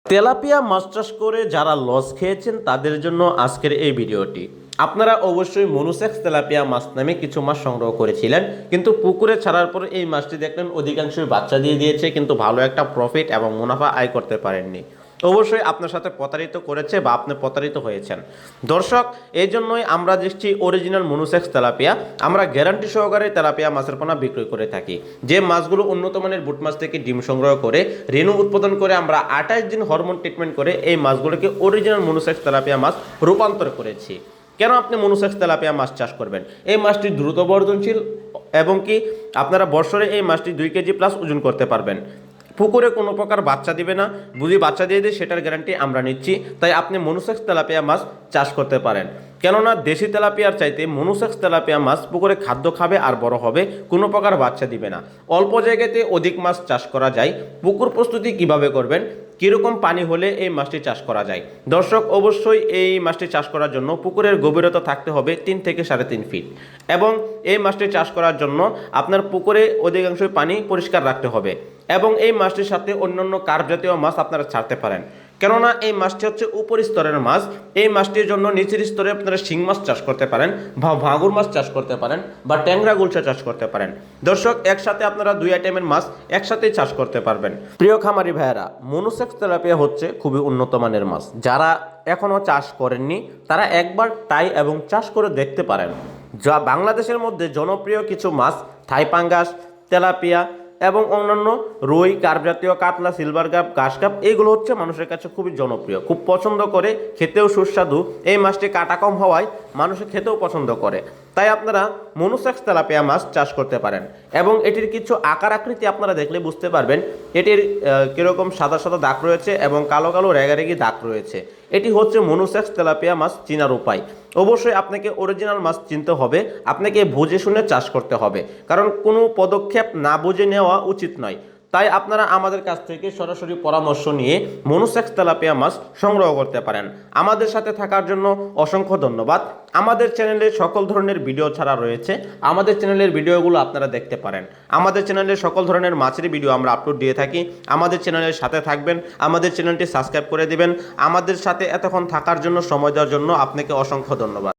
Tilapia মাছ চাষ করে যারা লস খেয়েছেন তাদের জন্য আজকের এই ভিডিওটি। আপনারা অবশ্যই মনুসেক্স তেলাপিয়া মাছ নামে কিছু মাছ সংগ্রহ করেছিলেন, কিন্তু পুকুরে ছাড়ার পর এই মাছটি দেখলেন অধিকাংশই বাচ্চা দিয়ে দিয়েছে, কিন্তু ভালো একটা প্রফিট এবং মুনাফা আয় করতে পারেননি। অবশ্যই আপনার সাথে প্রতারিত করেছে বা আপনি প্রতারিত হয়েছেন। দর্শক, এই জন্যই আমরা দেখছি অরিজিনাল মনুসেক্স তেলাপিয়া, আমরা গ্যারান্টি সহকারে তেলাপিয়া মাছের পোনা বিক্রি করে থাকি। যে মাছগুলো উন্নত মানের বুট মাছ থেকে ডিম সংগ্রহ করে রেণু উৎপাদন করে আমরা 28 দিন হরমোন ট্রিটমেন্ট করে এই মাছগুলোকে অরিজিনাল মনুসেক্স তেলাপিয়া মাছ রূপান্তর করেছি। কেন আপনি মনুসেক্স তেলাপিয়া মাছ চাষ করবেন? এই মাছটি দ্রুত বর্ধনশীল এবং কি আপনারা বছরে এই মাছটি 2 কেজি প্লাস ওজন করতে পারবেন। পুকুরে কোনো প্রকার বাচ্চা দিবে না, যদি বাচ্চা দিয়ে দেয় সেটার গ্যারান্টি আমরা নিচ্ছি। তাই আপনি মনুসেক্স তেলাপিয়া মাছ চাষ করতে পারেন। কেননা দেশি তেলাপিয়ার চাইতে মনুসেক্স তেলাপিয়া মাছ পুকুরে খাদ্য খাবে আর বড় হবে, কোনো প্রকার বাচ্চা দিবে না। অল্প জায়গাতে অধিক মাছ চাষ করা যায়। পুকুর প্রস্তুতি কিভাবে করবেন, কীরকম পানি হলে এই মাছটি চাষ করা যায়? দর্শক, অবশ্যই এই মাছটি চাষ করার জন্য পুকুরের গভীরতা থাকতে হবে 3 থেকে 3.5 ফিট, এবং এই মাছটি চাষ করার জন্য আপনার পুকুরে অধিকাংশই পানি পরিষ্কার রাখতে হবে, এবং এই মাছটির সাথে অন্যান্য কার্প জাতীয় মাছ আপনারা ছাড়তে পারেন। কেননা এই মাছটি হচ্ছে উপর স্তরের মাছ। এই মাছটির জন্য নিচের স্তরে আপনারা শিং মাছ চাষ করতে পারেন, বা ভাঙুর মাছ চাষ করতে পারেন, বা ট্যাংরা গুলশা চাষ করতে পারেন। দর্শক, একসাথে আপনারা 2 আইটেমের মাছ একসাথেই চাষ করতে পারবেন। প্রিয় খামারি ভাইয়েরা, মনুসেক্স তেলাপিয়া হচ্ছে খুবই উন্নত মানের মাছ। যারা এখনও চাষ করেননি তারা একবার ট্রাই এবং চাষ করে দেখতে পারেন। যা বাংলাদেশের মধ্যে জনপ্রিয় কিছু মাছ, থাই পাঙ্গাস, তেলাপিয়া এবং অন্যান্য রুই, কার্প জাতীয়, কাতলা, সিলভার কাপ, ঘাস কাপ, এইগুলো হচ্ছে মানুষের কাছে খুবই জনপ্রিয়, খুব পছন্দ করে, খেতেও সুস্বাদু। এই মাছটি কাটা কম হওয়ায় মানুষে খেতেও পছন্দ করে। তাই আপনারা মনুসেক্স তেলাপিয়া মাছ চাষ করতে পারেন। এবং এটির কিছু আকার আকৃতি আপনারা দেখলে বুঝতে পারবেন এটির কীরকম সাদা সাদা দাগ রয়েছে এবং কালো কালো রেগারেগি দাগ রয়েছে। এটি হচ্ছে মনুসেক্স তেলাপিয়া মাছ চিনার উপায়। অবশ্যই আপনাকে অরিজিনাল মাছ চিনতে হবে, আপনাকে বুঝে শুনে চাষ করতে হবে, কারণ কোনো পদক্ষেপ না বুঝে নেওয়া উচিত নয়। তাই আপনারা আমাদের কাছ থেকে সরাসরি পরামর্শ নিয়ে মনুসেক্স তেলাপিয়া মাছ সংগ্রহ করতে পারেন। আমাদের সাথে থাকার জন্য অসংখ্য ধন্যবাদ। আমাদের চ্যানেলে সকল ধরনের ভিডিও ছাড়া রয়েছে, আমাদের চ্যানেলের ভিডিওগুলো আপনারা দেখতে পারেন। আমাদের চ্যানেলে সকল ধরনের মাছের ভিডিও আমরা আপলোড দিয়ে থাকি। আমাদের চ্যানেলের সাথে থাকবেন, আমাদের চ্যানেলটি সাবস্ক্রাইব করে দিবেন। আমাদের সাথে এতক্ষণ থাকার জন্য, সময় দেওয়ার জন্য আপনাকে অসংখ্য ধন্যবাদ।